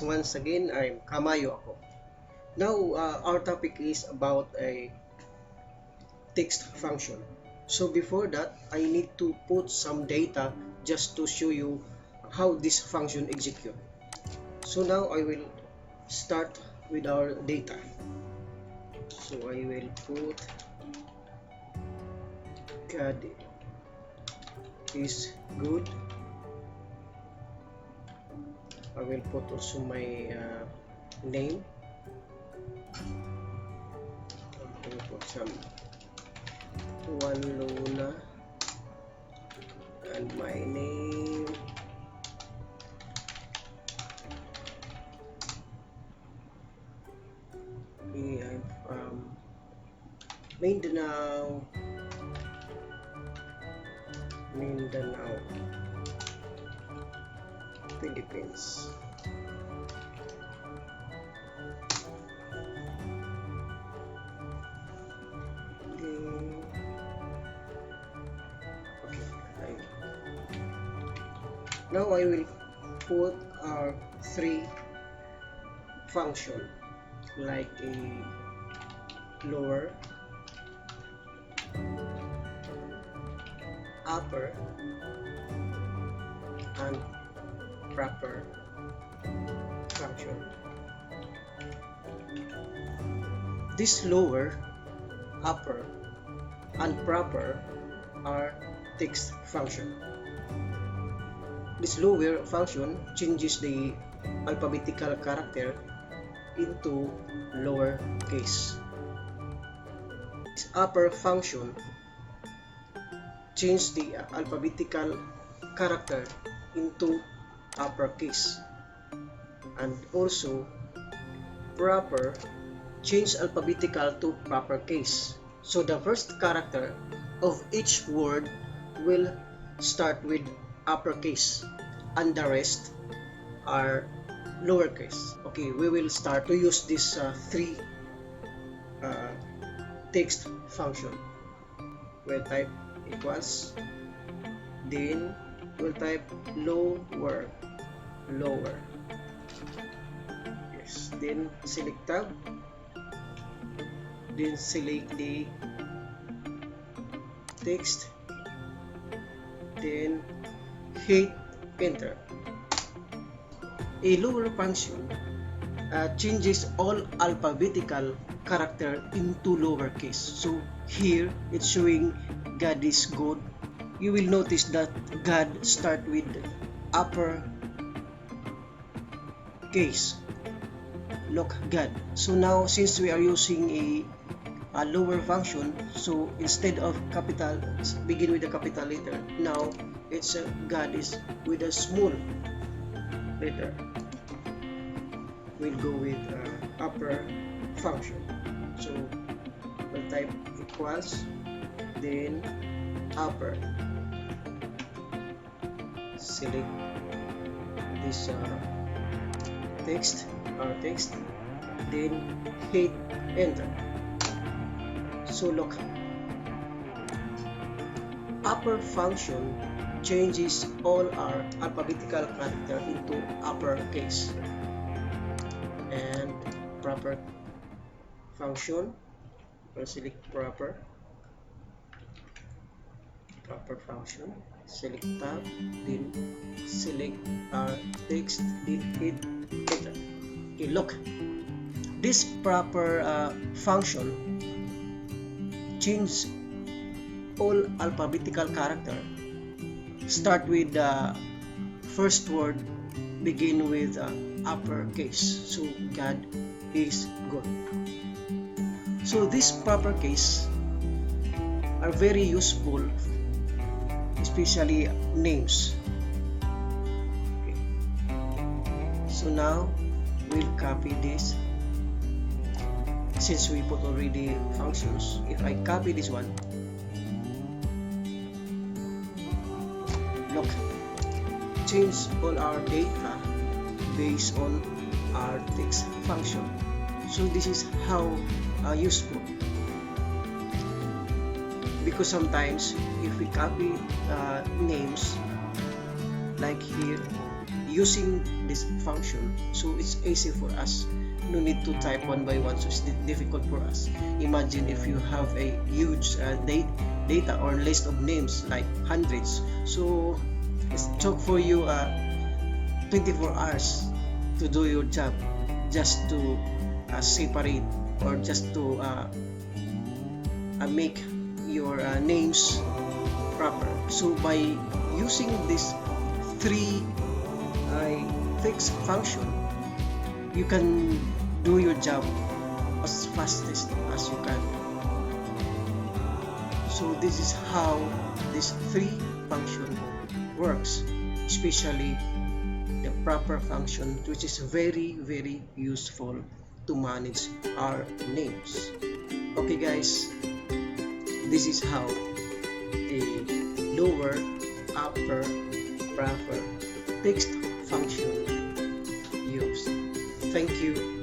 Once again, I'm Kamayo ako. Now, our topic is about a text function. So before that, I need to put some data just to show you how this function execute. So now I will start with our data. So I will put God is good. I will put also my name. I will put some Juan Luna and my name. I'm from Mindanao, Philippines. Now I will put our three function like a lower, upper, and proper function. This lower, upper, and proper are text function. This lower function changes the alphabetical character into lower case. This upper function changes the alphabetical character into uppercase, and also proper change alphabetical to proper case. So the first character of each word will start with uppercase and the rest are lowercase. Okay, we will start to use this three text function. We'll type equals, then we'll type lower, yes, then select tab, then select the text, then hit enter. A lower function changes all alphabetical character into lowercase. So here it's showing God is good. You will notice that God start with upper case. Look, God. So now since we are using a lower function, so instead of capital, begin with a capital letter. Now it's God is with a small letter. We'll go with upper function. So we'll type equals, then upper, select this text, our text, then hit enter. So look, upper function changes all our alphabetical character into uppercase, and proper function, we'll select proper function, select tab, then select our text, then hit enter. Okay, look, this proper function change all alphabetical character. Start with the first word, begin with uppercase. So God is good. So this proper case are very useful, especially names. Okay. So now we'll copy this. Since we put already functions, if I copy this one, look, change all our data based on our text function. So this is how useful, because sometimes if we copy names like here, using this function, so it's easy for us. No need to type one by one, so it's difficult for us. Imagine if you have a huge data or list of names like hundreds, so it took for you 24 hours to do your job, just to separate or just to make your names proper. So by using this three fixed function, you can do your job as fastest as you can. So this is how this three function works, especially the proper function, which is very useful to manage our names. Okay guys, this is how the lower, upper, proper text function used. Thank you.